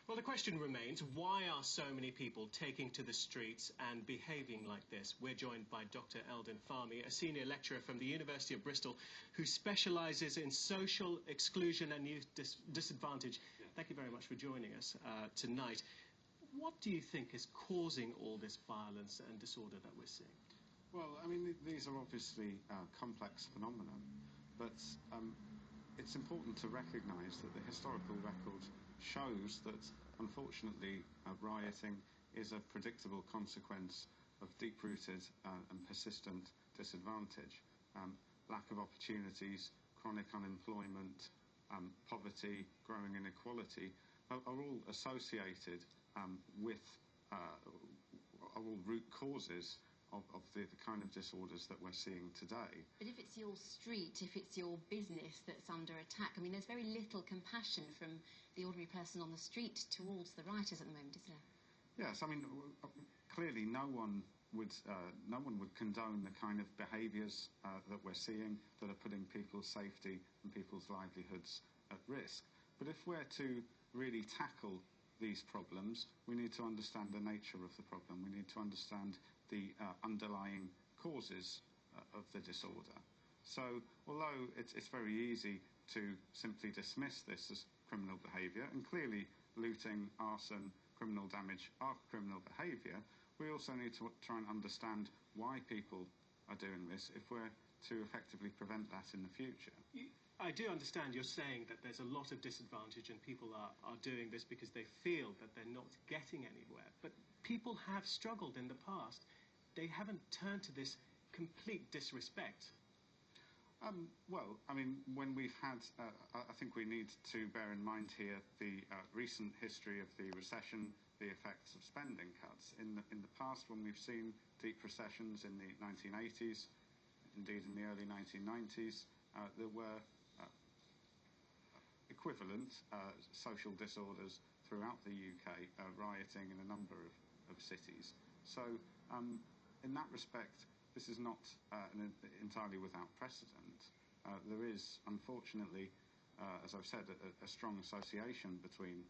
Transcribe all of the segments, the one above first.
Well, the question remains, why are so many people taking to the streets and behaving like this? We're joined by Dr. Eldin Fahmy, a senior lecturer from the University of Bristol who specialises in social exclusion and youth disadvantage. Thank you very much for joining us tonight. What do you think is causing all this violence and disorder that we're seeing? Well, I mean, these are obviously complex phenomena, but it's important to recognise that the historical record shows that, unfortunately, rioting is a predictable consequence of deep-rooted and persistent disadvantage. Lack of opportunities, chronic unemployment, poverty, growing inequality are all associated with, are all root causes of the kind of disorders that we're seeing today. But if it's your street, if it's your business that's under attack, I mean, there's very little compassion from the ordinary person on the street towards the rioters at the moment, isn't there? Yes, I mean, clearly no one would condone the kind of behaviours that we're seeing that are putting people's safety and people's livelihoods at risk. But if we're to really tackle these problems, we need to understand the nature of the problem. We need to understand the underlying causes of the disorder. So, although it's very easy to simply dismiss this as criminal behaviour, and clearly looting, arson, criminal damage are criminal behaviour, we also need to try and understand why people are doing this if we're to effectively prevent that in the future. I do understand you're saying that there's a lot of disadvantage and people are doing this because they feel that they're not getting anywhere. But people have struggled in the past. They haven't turned to this complete disrespect. Well, I mean, when we've had, I think we need to bear in mind here the recent history of the recession, the effects of spending cuts. In the past, when we've seen deep recessions in the 1980s, indeed in the early 1990s, there were equivalent social disorders throughout the UK, rioting in a number of cities. So, in that respect, this is not entirely without precedent. There is, unfortunately, as I've said, a strong association between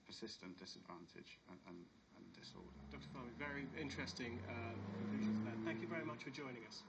persistent disadvantage and disorder. Dr. Fahmy, very interesting conclusions there. Thank you very much for joining us.